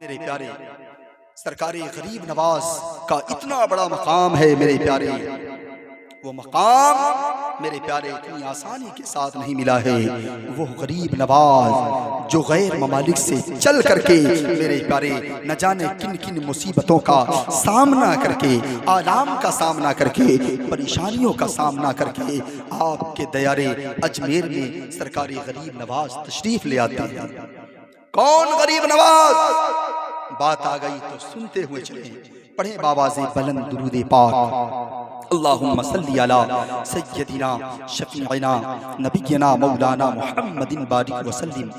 میرے پیارے سرکار غریب نواز کا اتنا بڑا مقام ہے میرے پیارے، وہ مقام میرے پیارے اتنی آسانی کے ساتھ نہیں ملا ہے۔ وہ غریب نواز جو غیر ممالک سے چل کر کے میرے پیارے نہ جانے کن کن مصیبتوں کا سامنا کر کے، آلام کا سامنا کر کے، پریشانیوں کا سامنا کر کے آپ کے دیارے اجمیر میں سرکار غریب نواز تشریف لے آتے ہیں۔ کون غریب نواز؟ بات آ گئی تو سنتے ہوئے چلیں، پڑھیں باواز بلند درود پاک۔ اللہم صلی علی سیدنا شفیعنا نبینا مولانا محمد بارک وسلم،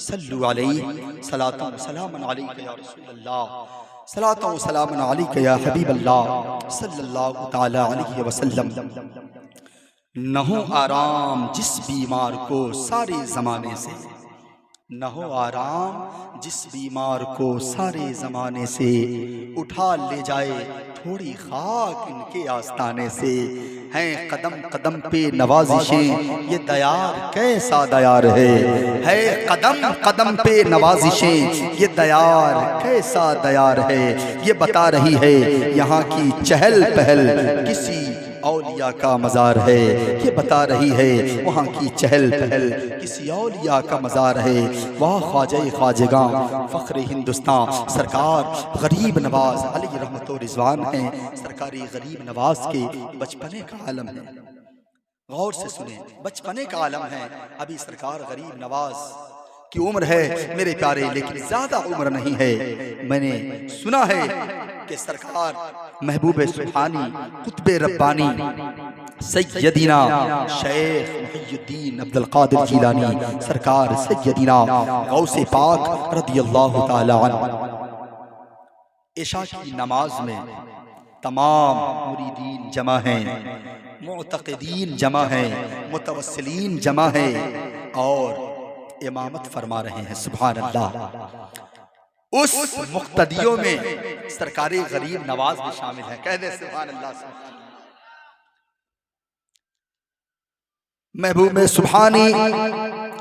صلو علیہ صلاۃ و سلام علیک یا رسول اللہ، صلاۃ و سلام علیک یا حبیب اللہ صلی اللہ تعالی علیہ وسلم۔ نہ ہو آرام جس بیمار کو سارے زمانے سے، نہ ہو آرام جس بیمار کو سارے زمانے سے، اٹھا لے جائے تھوڑی خاک ان کے آستانے سے۔ ہیں قدم قدم پہ نوازشیں یہ دیار کیسا دیار ہے قدم قدم پہ نوازشیں یہ دیار کیسا دیار ہے۔ یہ بتا رہی ہے یہاں کی چہل پہل کسی اولیاء کا مزار ہے، یہ بتا رہی ہے وہاں کی چہل پہل کسی اولیاء کا مزار ہے۔ واہ خواجہ خواجگاں فخر ہندوستان سرکار غریب نواز علیہ رحمت و رضوان ہیں۔ سرکاری غریب نواز کے بچپنے کا عالم ہے، غور سے سنیں، بچپنے کا عالم ہے۔ ابھی سرکار غریب نواز کی عمر ہے میرے پیارے لیکن زیادہ عمر نہیں ہے۔ میں نے سنا ہے کہ سرکار محبوب سبحانی قطب ربانی سیدنا شیخ محی الدین عبدالقادر جیلانی سرکار سیدنا غوث پاک رضی اللہ تعالی عنہ عشاء کی نماز میں تمام مریدین جمع ہیں، معتقدین جمع ہیں، متوسلین جمع ہیں اور امامت فرما رہے ہیں۔ سبحان اللہ۔ اس مقتدیوں میں سرکار غریب نواز بھی شامل ہے، کہہ دے سبحان اللہ سبحان اللہ۔ محبوب سبحانی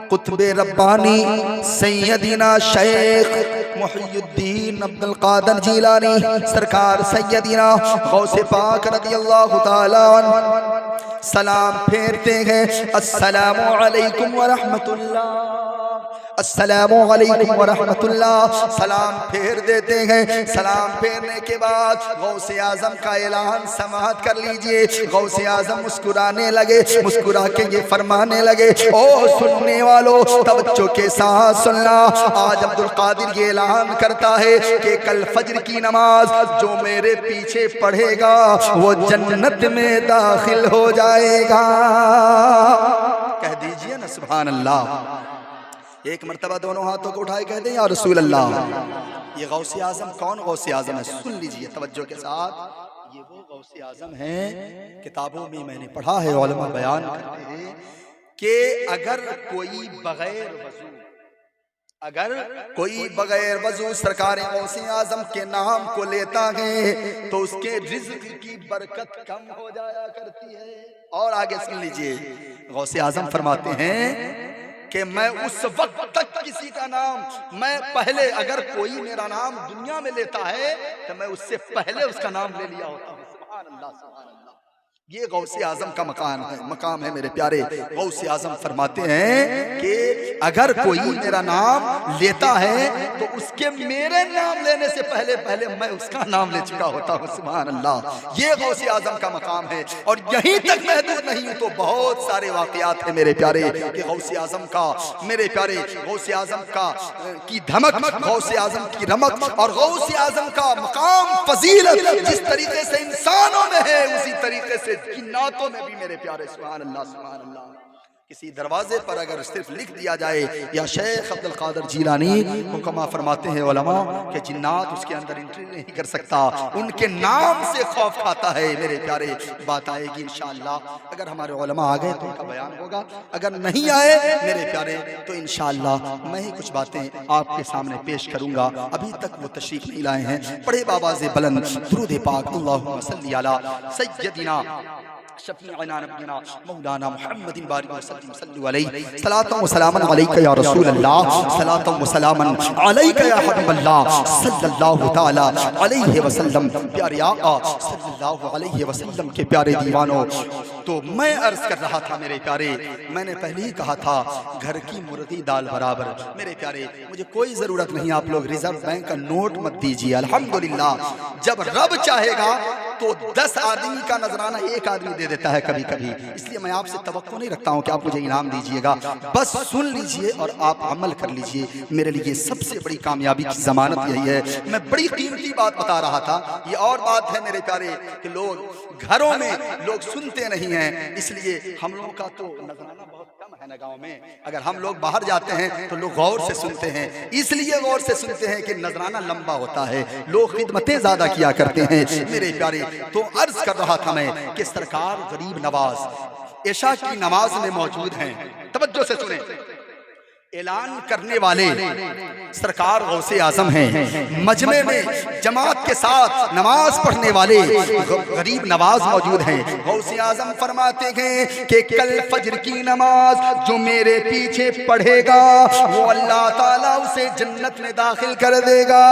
قطب ربانی سیدنا شیخ محی الدین عبدالقادر جیلانی سرکار سیدنا غوث پاک رضی اللہ تعالی عنہ سلام پھیرتے ہیں۔ السلام علیکم ورحمت اللہ، السلام علیکم ورحمت اللہ، سلام پھیر دیتے ہیں۔ سلام پھیرنے کے بعد غوث اعظم کا اعلان سماعت کر لیجئے۔ غوث اعظم مسکرانے لگے، مسکرا کے یہ فرمانے لگے، او سننے والو توجہ کے ساتھ سننا، آج عبدالقادر یہ اعلان کرتا ہے کہ کل فجر کی نماز جو میرے پیچھے پڑھے گا وہ جنت میں داخل ہو جائے گا۔ کہہ دیجئے نا سبحان اللہ۔ ایک مرتبہ دونوں ہاتھوں کو اٹھائے کہہ دیں یا رسول اللہ۔ یہ غوث اعظم کون غوث اعظم ہے؟ سن لیجئے توجہ کے ساتھ، یہ وہ غوث اعظم ہیں کتابوں میں میں نے پڑھا ہے، علماء بیان کرتے ہیں کہ اگر کوئی بغیر وضو سرکار غوث اعظم کے نام کو لیتا ہے تو اس کے رزق کی برکت کم ہو جایا کرتی ہے۔ اور آگے سن لیجئے، غوث اعظم فرماتے ہیں کہ میں اس وقت تک کسی کا نام، میں پہلے اگر کوئی میرا نام دنیا میں لیتا ہے تو میں اس سے پہلے اس کا نام لے لیا ہوتا ہوں۔ سبحان اللہ سبحان اللہ۔ یہ غوث اعظم کا مقام ہے میرے پیارے۔ غوث اعظم فرماتے ہیں کہ اگر کوئی میرا نام لیتا ہے تو اس کے میرے نام لینے سے پہلے میں اس کا نام لے چکا ہوتا ہوں۔ سبحان اللہ۔ یہ غوث اعظم کا مقام ہے اور یہیں تک محدود نہیں ہوں تو بہت سارے واقعات ہیں میرے پیارے کہ غوث اعظم کا، میرے پیارے غوث اعظم کی دھمک، غوث اعظم کی رمق اور غوث اعظم کا مقام فضیلت جس طریقے سے انسانوں میں ہے اسی طریقے سے جناتوں میں بھی میرے پیارے۔ سبحان اللہ سبحان اللہ۔ کسی دروازے پر اگر صرف لکھ دیا جائے یا شیخ عبدالقادر جیلانی، حکما فرماتے ہیں علماء کہ جنات اس کے اندر انٹری نہیں کر سکتا، ان کے نام سے خوف کھاتا ہے میرے پیارے۔ بات آئے گی انشاءاللہ، اگر ہمارے علماء آ گئے تو ان کا بیان ہوگا، اگر نہیں آئے میرے پیارے تو انشاءاللہ میں ہی کچھ باتیں آپ کے سامنے پیش کروں گا۔ ابھی تک وہ تشریف نہیں لائے ہیں، پڑھے باواز بلند درود پاک۔ اللہم صلی علی سیدنا شفیع نبینا مولانا محمد بارک وسلم صلو علیہ صلاۃ و سلام علیک یا رسول اللہ صلاۃ و سلام علیک یا حبیب اللہ صلی اللہ تعالی علیہ وسلم۔ پیارے آقا صلی اللہ علیہ وسلم کے پیارے دیوانوں، تو میں عرض کر رہا تھا میرے پیارے، میں نے پہلے ہی کہا تھا گھر کی مرغی دال برابر۔ میرے پیارے مجھے کوئی ضرورت نہیں آپ لوگ ریزرو بینک کا نوٹ مت دیجیے، الحمدللہ جب رب چاہے گا تو 10 آدمی کا نذرانہ ایک آدمی دے دیتا ہے کبھی کبھی، اس لیے میں آپ سے توقع نہیں رکھتا ہوں کہ آپ مجھے انعام دیجیے گا، بس سن لیجیے اور آپ عمل کر لیجیے، میرے لیے سب سے بڑی کامیابی کی ضمانت یہی ہے۔ میں بڑی قیمتی بات بتا رہا تھا، یہ اور بات ہے میرے پیارے کہ لوگ گھروں میں لوگ سنتے نہیں ہیں، اس لیے ہم لوگوں کا تو نذرانہ بہت کم ہے نا گاؤں میں، اگر ہم لوگ باہر جاتے ہیں تو لوگ غور سے سنتے ہیں، اس لیے غور سے سنتے ہیں کہ نذرانہ لمبا ہوتا ہے، لوگ خدمتیں زیادہ کیا کرتے ہیں۔ میرے پیارے تو عرض کر رہا تھا میں کہ سرکار غریب نواز عشاء کی نماز میں موجود ہیں، توجہ سے سنیں، اعلان کرنے والے سرکار غوث اعظم ہیں، مجمع میں جماعت کے ساتھ نماز پڑھنے والے غریب نواز موجود ہیں۔ غوث اعظم فرماتے ہیں کہ کل فجر کی نماز جو میرے پیچھے پڑھے گا وہ اللہ تعالیٰ اسے جنت میں داخل کر دے گا۔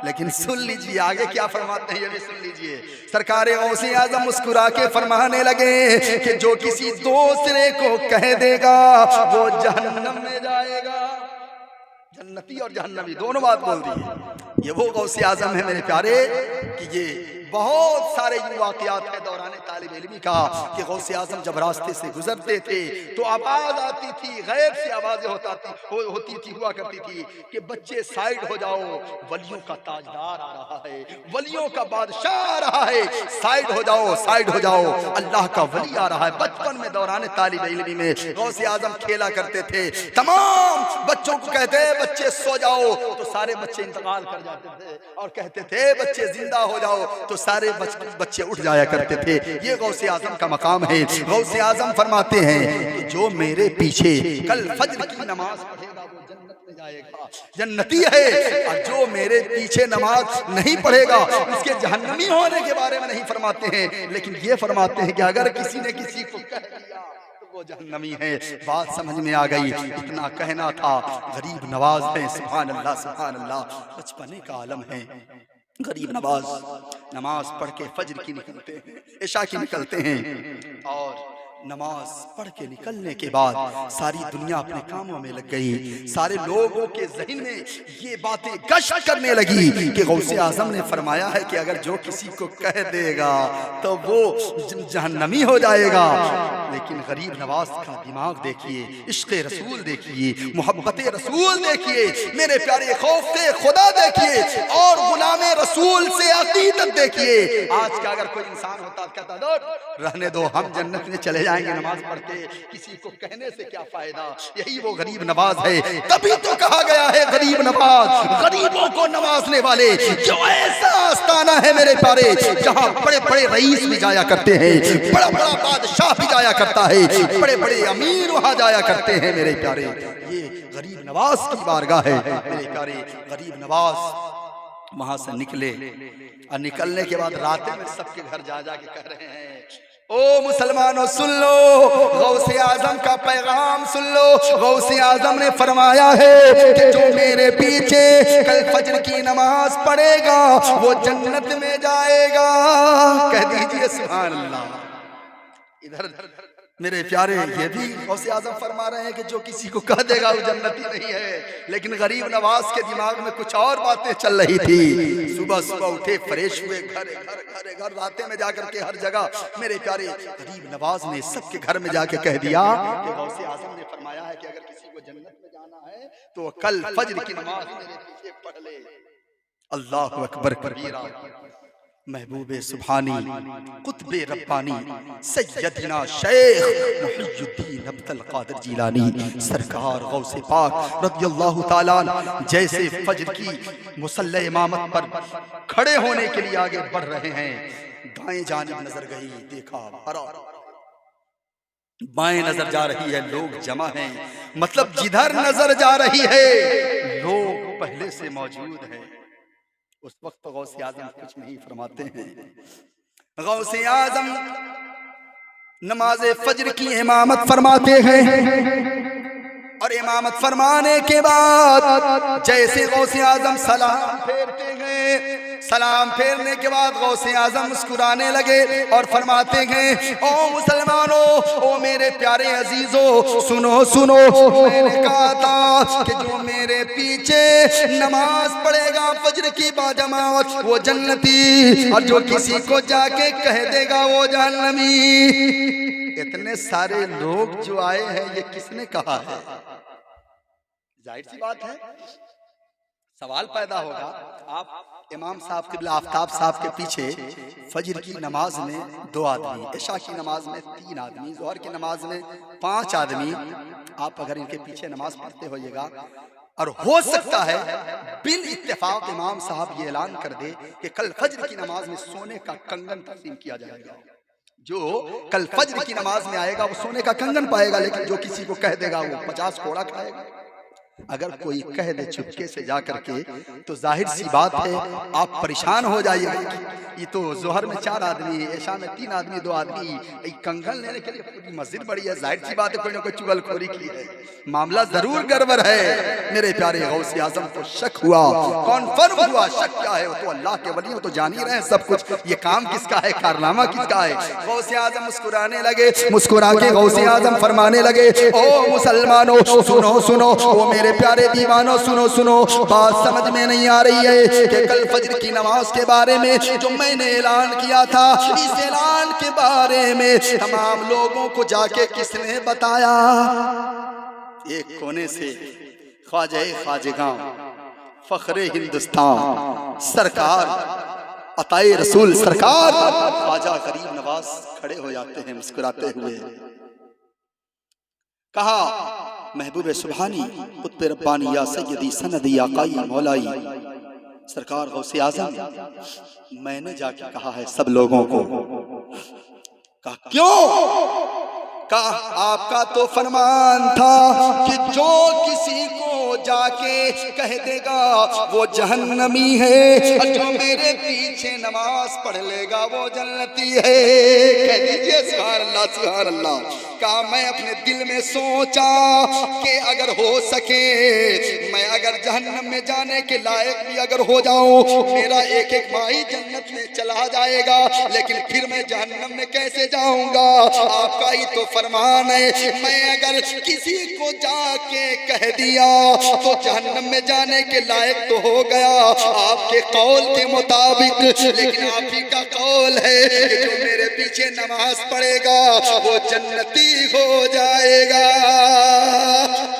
لیکن سن لیجئے آگے کیا فرماتے ہیں، یہ بھی سن لیجئے۔ سرکار غوث اعظم مسکرا کے فرمانے لگے کہ جو کسی دوسرے کو کہہ دے گا وہ جہنم میں جائے گا۔ جنتی اور جہنمی دونوں بات بول دی ہے۔ یہ وہ غوث اعظم ہے میرے پیارے کہ یہ بہت سارے یہ واقعات ہیں دوران طالب علمی کا کہ غوث اعظم جب راستے سے گزرتے تھے تو آواز آتی تھی، غیب سے آوازیں ہوتی تھی ہوا کرتی تھی کہ بچے سائیڈ ہو جاؤ، ولیوں کا تاجدار آ رہا ہے، ولیوں کا بادشاہ آ رہا ہے، سائیڈ ہو جاؤ، سائیڈ ہو جاؤ، اللہ کا ولی آ رہا ہے۔ بچپن میں دوران طالب علمی میں غوث اعظم کھیلا کرتے تھے، تمام بچوں کو کہتے بچے سو جاؤ تو سارے بچے انتقال کر جاتے تھے، اور کہتے تھے بچے زندہ ہو جاؤ تو سارے بچے اٹھ جایا کرتے تھے۔ یہ غوث اعظم کا مقام ہے۔ غوث اعظم فرماتے ہیں کہ جو میرے پیچھے کل فجر کی نماز پڑھے گا وہ جنت میں جائے گا، جنتی ہے، اور جو میرے پیچھے نماز نہیں پڑھے گا اس کے جہنمی ہونے کے بارے میں نہیں فرماتے ہیں، لیکن یہ فرماتے ہیں کہ اگر کسی نے کسی کو کہہ دیا وہ جہنمی ہے۔ بات سمجھ میں آ گئی، اتنا کہنا تھا۔ غریب نواز ہے، سبحان اللہ سبحان اللہ، بچپنے کا عالم ہے۔ غریب نواز نماز پڑھ کے فجر کی نکلتے ہیں، عشاء کی نکلتے ہیں، اور نماز پڑھ کے نکلنے کے بعد ساری دنیا اپنے کاموں میں لگ گئی، سارے لوگوں کے ذہن میں یہ باتیں گشت کرنے لگی کہ غوث اعظم نے فرمایا ہے کہ اگر جو کسی کو کہہ دے گا تو وہ جہنمی ہو جائے گا۔ لیکن غریب نواز کا دماغ دیکھیے، عشق رسول دیکھیے، محبت رسول دیکھیے، میرے پیارے خوف خدا دیکھیے، اور غلام رسول سے عقیدت دیکھیے۔ آج کا اگر کوئی انسان ہوتا کہتا دو رہنے دو، ہم جنت میں چلے جائیں گے نماز پڑھ کے، کسی کو کہنے سے کیا فائدہ۔ یہی وہ غریب نواز ہے، تبھی تو کہا گیا ہے غریب نواز، غریبوں کو نوازنے والے، جو ایسا آستانہ ہے میرے پیارے جہاں بڑے بڑے رئیس بھی جایا کرتے ہیں، بڑا بڑا بادشاہ بھی جایا کرتا ہے، بڑے بڑے امیر وہاں جایا کرتے ہیں میرے پیارے۔ یہ غریب نواز کی بارگاہ ہے میرے پیارے۔ غریب نواز وہاں سے نکلے، اور نکلنے کے بعد راتیں میں سب کے گھر جا کے کہہ رہے ہیں او مسلمانوں سن لو، غوث اعظم کا پیغام سن لو۔ غوث اعظم نے فرمایا ہے کہ جو میرے پیچھے کل فجر کی نماز پڑھے گا وہ جنت میں جائے گا۔ کہہ دیجئے سبحان اللہ۔ ادھر میرے پیارے یہ بھی غوث اعظم فرما رہے ہیں کہ جو کسی کو کہہ دے گا وہ جنتی نہیں ہے، لیکن غریب نواز کے دماغ میں کچھ اور باتیں چل رہی تھی۔ صبح صبح اٹھے، فریش ہوئے، گھر راتیں میں جا کر کے ہر جگہ میرے پیارے غریب نواز نے سب کے گھر میں جا کے کہہ دیا کہ غوث اعظم نے فرمایا ہے کہ اگر کسی کو جنت میں جانا ہے تو کل فجر کی نماز میرے پیچھے پڑھ لے۔ اللہ اکبر کبیرہ۔ محبوب سبحانی، قطب ربانی، سیدنا شیخ محی الدین عبد القادر جیلانی سرکار غوث پاک رضی اللہ تعالیٰ جیسے فجر کی مصلی امامت پر کھڑے ہونے کے لیے آگے بڑھ رہے ہیں، دائیں جانب نظر گئی، دیکھا بھرا، بائیں نظر جا رہی ہے، لوگ جمع ہیں، مطلب جدھر نظر جا رہی ہے لوگ پہلے سے موجود ہیں۔ اس وقت غوث اعظم کچھ نہیں فرماتے ہیں۔ غوث اعظم نماز فجر کی امامت فرماتے ہیں، اور امامت فرمانے کے بعد جیسے غوث اعظم سلام پھیرتے ہیں، سلام پھیرنے کے بعد غوث اعظم مسکرانے لگے اور فرماتے ہیں، او مسلمانوں، او میرے پیارے عزیزوں، سنو سنو، میں نے کہا تھا کہ جو میرے پیچھے نماز پڑھے گا فجر کی باجماعت وہ جنتی، اور جو کسی کو جا کے کہہ دے گا وہ جہنمی۔ اتنے سارے لوگ جو آئے ہیں یہ کس نے کہا ہے؟ ظاہر سی بات ہے، سوال پیدا ہوگا۔ آپ امام صاحب قبلہ آفتاب صاحب کے پیچھے فجر کی نماز میں 2 آدمی، عشاء کی نماز میں 3 آدمی، ظہر کی نماز میں 5 آدمی، آپ اگر ان کے پیچھے نماز پڑھتے ہوئیے گا، اور ہو سکتا ہے بال اتفاق امام صاحب یہ اعلان کر دے کہ کل فجر کی نماز میں سونے کا کنگن تقسیم کیا جائے گا، جو کل فجر کی نماز میں آئے گا وہ سونے کا کنگن پائے گا، لیکن جو کسی کو کہہ دے گا وہ 50 کوڑا کھائے گا۔ اگر کوئی کہہ دے چپکے سے جا کر کے تو ظاہر سی بات ہے آپ پریشان ہو جائیے گا، یہ تو ظہر میں 4 آدمی، عشاء میں 3 آدمی، 2 آدمی کنگن لینے کے لیے پوری مسجد بڑی ہے، ظاہر سی بات ہے کوئی نہ کوئی چغل خوری کی ہے، معاملہ ضرور گڑبڑ ہے۔ میرے پیارے غوث اعظم کو شک ہوا، کنفرم ہوا، شک کیا ہے، وہ تو اللہ کے ولی، وہ تو جان ہی رہے ہیں سب کچھ، یہ کام کس کا ہے، کارنامہ کس کا ہے۔ غوث اعظم مسکرانے لگے، مسکرا کے غوث اعظم فرمانے لگے، او مسلمانوں سنو سنو، وہ میرے پیارے دیوانوں سنو سنو، بات سمجھ میں نہیں آ رہی ہے کہ کل فجر کی نماز کے بارے میں جو میں نے اعلان کیا تھا، اس اعلان کے بارے میں تمام لوگوں کو جا کے کس نے بتایا؟ ایک کونے سے خواجہ خواجگاں، فخر ہندوستان، سرکار عطائے رسول سرکار خواجہ غریب نواز کھڑے ہو جاتے ہیں مسکراتے ہوئے، کہا محبوب سبحانی قطب ربانی یا سیدی سندی آقائی مولائی سرکار غوث اعظم، میں نے جا کے کہا ہے سب لوگوں کو۔ کہا کیوں؟ کہا آپ کا تو فرمان تھا کہ جو کسی کو جا کے کہہ دے گا وہ جہنمی ہے، اور جو میرے پیچھے نماز پڑھ لے گا وہ جنتی ہے۔ کہہ دیجئے سبحان اللہ سبحان اللہ۔ کہا میں اپنے دل میں سوچا کہ اگر ہو سکے میں اگر جہنم میں جانے کے لائق بھی اگر ہو جاؤں، میرا ایک ایک بھائی جنت میں چلا جائے گا، لیکن پھر میں جہنم میں کیسے جاؤں گا؟ آپ کا ہی تو فرمان ہے، میں اگر کسی کو جا کے کہہ دیا تو جہنم میں جانے کے لائق تو ہو گیا آپ کے قول کے مطابق، لیکن آپ ہی کا قول ہے کہ جو میرے پیچھے نماز پڑھے گا وہ جنتی ہو جائے گا۔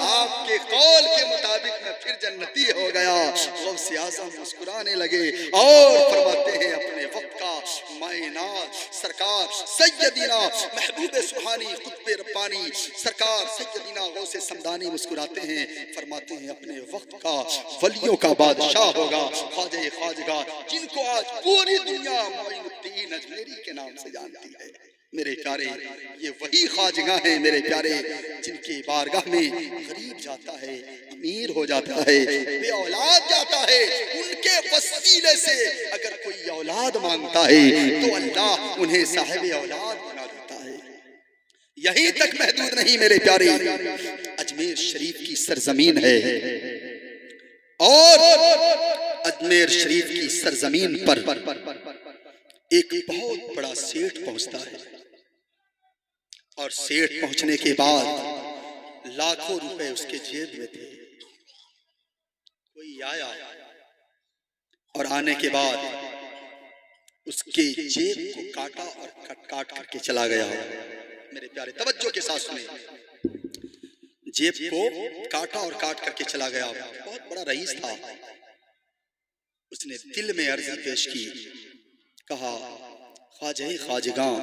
آپ کے قول کے مطابق میں پھر جنتی ہو گیا۔ غوث اعظم مسکرانے لگے اور فرماتے ہیں اپنے وقت کا معینات سرکار سیدنا محبوب سبحانی قطب ربانی سرکار سیدنا غوث سمدانی مسکراتے ہیں، فرماتے ہیں اپنے وقت کا ولیوں کا بادشاہ ہوگا خواجہ خواجگاہ، جن کو آج پوری دنیا معین الدین اجمیری کے نام سے جانتی ہے۔ میرے پیارے یہ وہی خواجگاہ ہیں میرے پیارے جن کی بارگاہ میں غریب جاتا ہے، امیر ہو جاتا ہے، بے اولاد جاتا ہے، ان کے وسیلے سے اگر کوئی اولاد مانگتا ہے تو اللہ انہیں صاحب اولاد بنا دیتا ہے۔ یہی تک محدود نہیں میرے پیارے، اجمیر شریف کی سرزمین ہے، اور اجمیر شریف کی سرزمین پر ایک بہت بڑا سیٹھ پہنچتا ہے، اور سیٹھ پہنچنے کے بعد لاکھوں روپے اس کے جیب میں تھے۔ کوئی آیا اور آنے کے بعد اس کے جیب کو کاٹا اور کاٹ کر کے چلا گیا۔ میرے پیارے توجہ کے ساتھ سنیں، جیب کو کاٹا اور کاٹ کر کے چلا گیا۔ بہت بڑا رئیس تھا، اس نے دل میں عرضی پیش کی، کہا خواجہ خواجگاں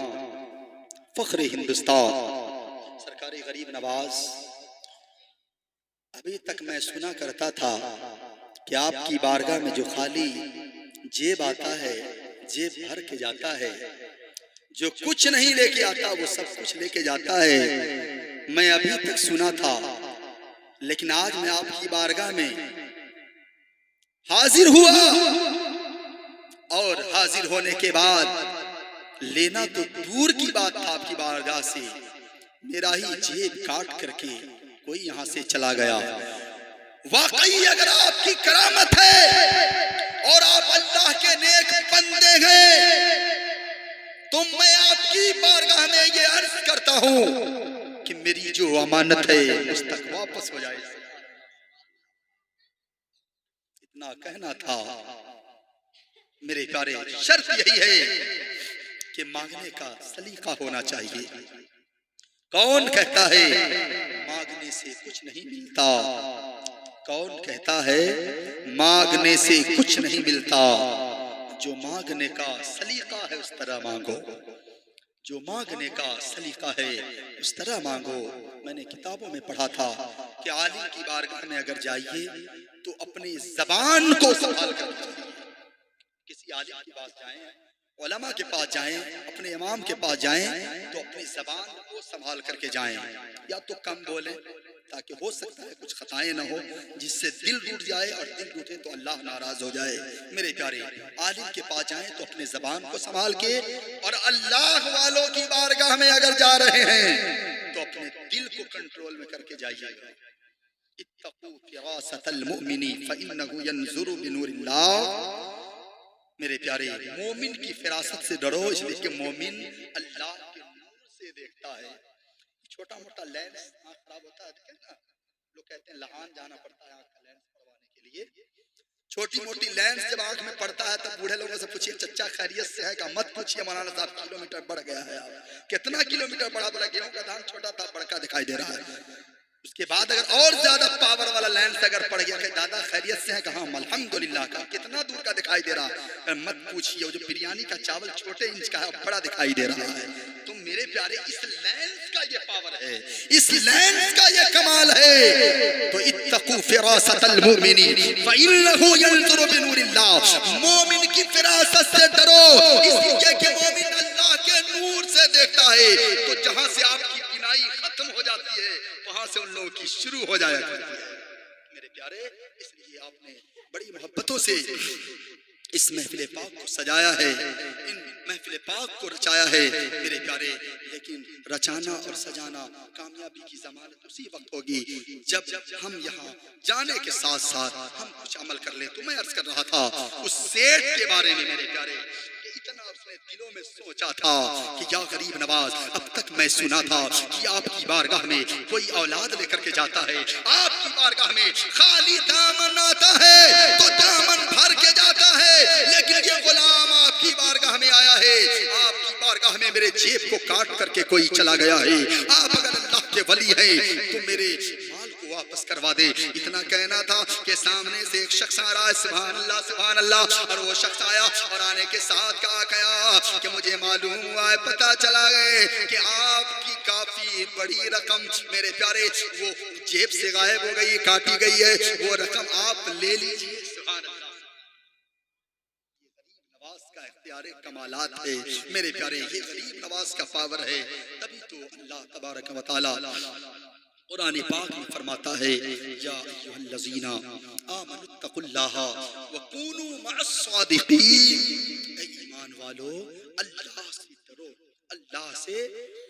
فخر ہندوستان سرکار غریب نواز، ابھی تک میں سنا کرتا تھا کہ آپ کی بارگاہ میں جو خالی جیب آتا ہے، جیب بھر کے جاتا ہے، جو کچھ نہیں لے کے آتا وہ سب کچھ لے کے جاتا ہے۔ میں ابھی تک سنا تھا، لیکن آج میں آپ کی بارگاہ میں حاضر ہوا، اور حاضر ہونے کے بعد لینا تو دور کی بات تھا آپ کی بارگاہ سے، میرا ہی جیب کاٹ کر کے کوئی یہاں سے چلا گیا۔ واقعی اگر آپ کی کرامت ہے اور آپ اللہ کے نیک بندے ہیں تو میں آپ کی بارگاہ میں یہ عرض کرتا ہوں کہ میری جو امانت ہے مجھ تک واپس ہو جائے۔ اتنا کہنا تھا میرے پیارے، شرط یہی ہے کہ مانگنے کا سلیقہ ہونا چاہیے۔ کون کہتا ہے مانگنے سے کچھ نہیں ملتا؟ کون کہتا ہے مانگنے سے کچھ نہیں ملتا؟ جو مانگنے کا سلیقہ ہے اس طرح مانگو، جو مانگنے کا سلیقہ ہے اس طرح مانگو۔ میں نے کتابوں میں پڑھا تھا کہ عالم کی بارگاہ میں اگر جائیے تو اپنی زبان کو سنبھال کر جائیے۔ کسی عالم کے پاس جائیں، علماء کے پاس جائیں، اپنے امام کے پاس جائیں تو اپنی زبان کو سنبھال کر کے جائیں، یا تو کم بولیں تاکہ ہو سکتا ہے کچھ خطائیں نہ ہو جس سے دل ٹوٹ جائے، اور دل ٹوٹے تو اللہ ناراض ہو جائے۔ میرے پیارے، عالم کے پاس جائیں تو اپنے زبان کو سنبھال کے، اور اللہ والوں کی بارگاہ میں اگر جا رہے ہیں تو اپنے دل کو کنٹرول میں کر کے جائیے۔ اتقوا فراست المؤمن فإنه ينظر بنور اللہ۔ میرے پیارے، مومن کی فراست سے ڈرو، اس لیے کہ مومن اللہ کے نور سے دیکھتا ہے۔ چھوٹا موٹا لینس آنکھ خراب ہوتا ہے، دیکھیں نا، لوگ کہتے ہیں لہان جانا پڑتا ہے آنکھ کا لینس پڑوانے کے لیے۔ چھوٹی موٹی لینس جب آنکھ میں پڑتا ہے تب بوڑھے لوگوں سے پوچھئے چچا خیریت سے ہے کہا؟ مت پوچھئے مولانا صاحب، کلومیٹر بڑھ گیا ہے۔ کتنا کلومیٹر بڑھا؟ بولا گیہوں کا دھان چھوٹا تھا بڑکا دکھائی دے رہا ہے۔ اس کے بعد اگر اور زیادہ پاور والا لینس اگر پڑ گیا کہ دادا خیریت سے ہے کہا؟ الحمدللہ کا کتنا دور کا دکھائی دے رہا ہے۔ مت پوچھئے، جو بریانی کا چاول چھوٹے انچ کا ہے بڑا دکھائی دے رہا ہے۔ تو میرے پیارے، اس لینس کا یہ پاور ہے، اس لینس کا یہ کمال ہے۔ تو اتقوا فراست المؤمن فإنه ينظر بنور اللہ۔ مومن کی فراست سے ڈرو، اس لیے کہ مومن اللہ کے نور سے دیکھتا ہے۔ تو جہاں سے آپ کی بینائی ختم ہو جاتی ہے وہاں سے ان لوگوں کی شروع ہو جایا کرتی ہے۔ میرے پیارے، اس لیے آپ نے بڑی محبتوں سے اس محفل پاک کو سجایا ہے، ان محفل پاک کو رچایا ہے میرے پیارے۔ لیکن رچانا اور سجانا کامیابی کی ضمانت اسی وقت ہوگی جب ہم یہاں جانے کے ساتھ ساتھ ہم کچھ عمل کر لیں۔ تو میں عرض کر رہا تھا اس سیٹ کے بارے میں میرے پیارے، اتنا اس نے دلوں میں سوچا تھا کہ یا غریب نواز، اب تک میں سنا تھا کہ آپ کی بارگاہ میں کوئی اولاد لے کر کے جاتا ہے، آپ کی بارگاہ میں خالی دامن آتا ہے تو دامن بھر کے جاتا ہے، لیکن یہ غلام آپ کی بارگاہ میں آیا ہے، آپ کی بارگاہ میں میرے جیب کو کاٹ کر کے کوئی چلا گیا ہے۔ آپ اگر اللہ کے ولی ہیں تو میرے مال کو واپس کروا دے۔ اتنا کہنا تھا کہ سامنے سے ایک شخص آ رہا ہے، سبحان اللہ سبحان اللہ، اور وہ شخص آیا اور آنے کے ساتھ کہا کہ مجھے معلوم ہوا ہے، پتہ چلا گئے کہ آپ کی کافی بڑی رقم میرے پیارے وہ جیب سے غائب ہو گئی، کاٹی گئی ہے، وہ رقم آپ لے لیجئے۔ سبحان اللہ، یہ غریب نواز کا اختیار کمالات ہے میرے پیارے، یہ غریب نواز کا پاور ہے۔ تبھی تو اللہ تبارک و تعالی قرآن پاک میں فرماتا ہے، یا ایھا الذین آمنوا اتقوا اللہ وکونوا مع الصادقین۔ اے ایمان والو، اللہ سے ڈرو، اللہ سے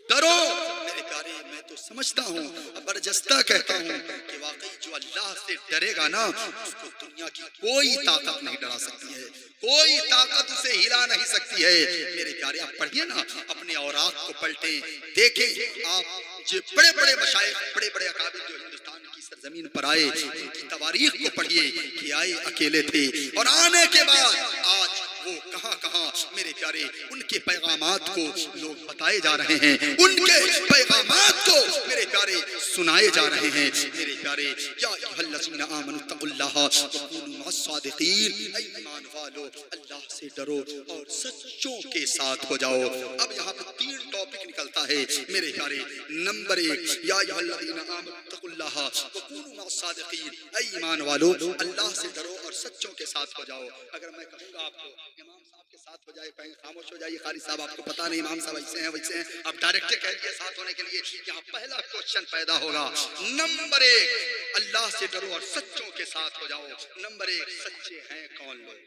ڈرو۔ میرے پیارے، میں تو سمجھتا ہوں، برجستہ کہتا ہوں کہ واقعی جو اللہ سے ڈرے گا نا، اس کو دنیا کی کوئی طاقت نہیں ڈرا سکتی ہے، کوئی طاقت اسے ہلا نہیں سکتی ہے۔ میرے پیارے، آپ پڑھیے نا، اپنے اوراق کو پلٹیں، دیکھیں آپ جو بڑے بڑے مشائخ، بڑے بڑے اکابر جو ہندوستان کی سرزمین پر آئے، ان کی تواریخ کو پڑھیے کہ آئے اکیلے تھے اور آنے کے بعد آج وہ کہاں کہاں میرے پیارے ان کے پیغامات کو لوگ بتائے جا رہے ہیں، ان کے پیغامات کو میرے پیارے سنائے جا رہے ہیں۔ میرے پیارے، یا ایھا الذین آمنوا اتقوا اللہ وکونوا مع الصادقین۔ اے ایمان والو، اللہ سے ڈرو اور سچوں کے ساتھ ہو جاؤ۔ اب یہاں پہ 3 ٹاپک نکلتا ہے میرے پیارے۔ نمبر 1، یا ایھا الذین آمنوا اتقوا اللہ وکونوا مع الصادقین۔ اے ایمان والو، اللہ سے ڈرو اور سچوں کے ساتھ ہو جاؤ۔ اگر میں کہوں گا آپ کو امام صاحب کے ساتھ ہو جائے، کہیں خاموش ہو جائیے، قاری صاحب آپ کو پتہ نہیں امام صاحب ایسے ہیں ویسے ہیں، آپ ڈائریکٹ کہہ دیے ساتھ ہونے کے لیے، یہاں پہلا کوشچن پیدا ہوگا۔ نمبر 1، اللہ سے ڈرو اور سچوں کے ساتھ ہو جاؤ۔ نمبر 1، سچے ہیں کون لوگ؟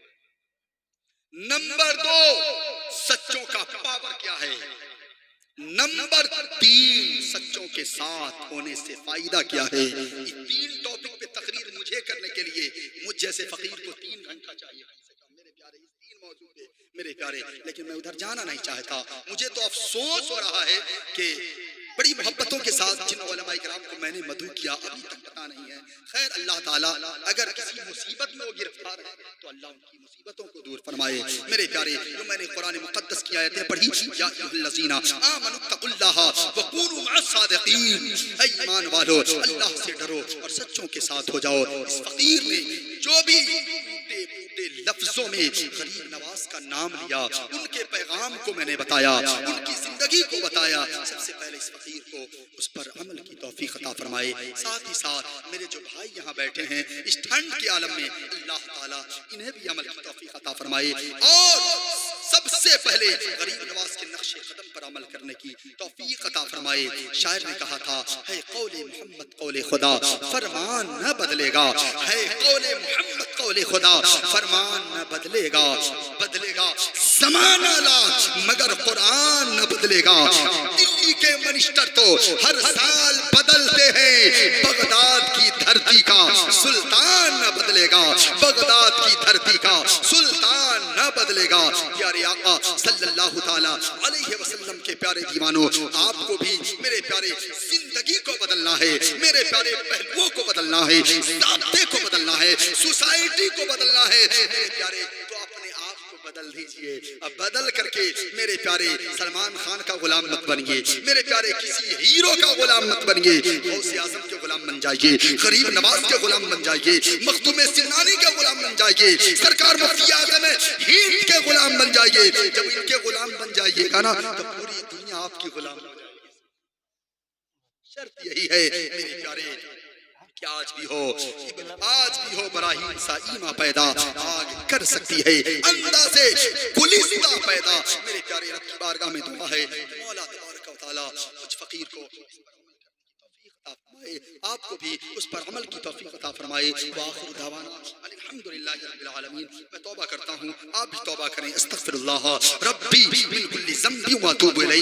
نمبر 2، سچوں کا پاور کیا ہے. نمبر 3 سچوں کے ساتھ ہونے سے فائدہ کیا ہے. یہ 3 ٹاپک پہ تقریر مجھے کرنے کے لیے مجھ جیسے فقیر کو 3 گھنٹہ چاہیے میرے پیارے. اس 3 موضوع پہ میرے پیارے، لیکن میں ادھر جانا نہیں چاہتا. مجھے تو افسوس ہو رہا ہے کہ بڑی محبتوں کے ساتھ جن علماء کرام کو میں نے مدعو کیا ابھی تک پتا نہیں ہے. خیر اللہ تعالیٰ اگر کسی مصیبت میں وہ گرفتار ہے تو اللہ ان کی مصیبتوں کو دور فرمائے. میرے پیارے، جو میں نے قرآن مقدس کی آیتیں پڑھی، یا ایھا الذین آمنوا اتقوا اللہ وکونوا مع الصادقین، اے ایمان والو اللہ سے ڈرو اور سچوں کے ساتھ ہو جاؤ. اس فقیر نے جو بھی ٹوٹے پھوٹے لفظوں میں غریب نواز کا نام لیا، ان کے پیغام کو میں نے بتایا، ان کی زندگی کو بتایا. سب سے پہلے اس فقیر کو اس پر عمل کی توفیق عطا فرمائے. ساتھ ہی ساتھ میرے جو بھائی یہاں بیٹھے ہیں اس ٹھنڈ کے عالم میں، اللہ تعالیٰ انہیں بھی عمل کی توفیق عطا فرمائے. اور سب سے پہلے غریب نواز کے نقش قدم پر عمل کرنے کی توفیق عطا فرمائے. شاعر نے کہا تھا، ہے قول محمد قول خدا فرمان نہ بدلے گا. ہے قول محمد قول خدا فرمان نہ بدلے گا. بدلے گا زمانہ لا مگر قرآن نہ بدلے گا. دلی کے منسٹر تو ہر سال بدلتے ہیں، بغداد کی دھرتی کا سلطان نہ بدلے گا. بغداد کی دھرتی کا سلطان نہ بدلے گا. پیارے آقا صلی اللہ تعالیٰ علیہ وسلم کے پیارے دیوانوں، آپ کو بھی میرے پیارے زندگی کو بدلنا ہے، میرے پیارے پہلوؤں کو بدلنا ہے، ضابطے کو بدلنا ہے، سوسائٹی کو بدلنا ہے. میرے پیارے تو اپنے آپ کو بدل دیجئے. اب بدل کر کے میرے پیارے سلمان خان کا غلام مت بنیے، میرے پیارے کسی ہیرو کا غلام مت بنیے. غوث اعظم کے غلام بن جائیے، غریب نواز کے غلام بن جائیے، مخدوم سنانی کے غلام بن جائیے، سرکار مفتی اعظم ہند کے غلام بن جائیے. جب ان کے غلام بن جائیے گا نا تو پوری دنیا آپ کی غلام بن جائے گی. شرط یہی ہے میرے پیارے کہ آج بھی ہو براہیم سا ایماں پیدا، آگ کر سکتی ہے اندازے گلستہ پیدا. میرے پیارے رب کی بارگاہ میں دعا ہے، مولا تبارک و تعالیٰ مجھ فقیر کو آپ کو بھی اس پر عمل کی توفیق عطا فرمائے. وآخر دعوانا الحمدللہ رب العالمین. میں توبہ کرتا ہوں، آپ بھی توبہ کریں. استغفر اللہ ربی من کل ذنب واتوب الیہ.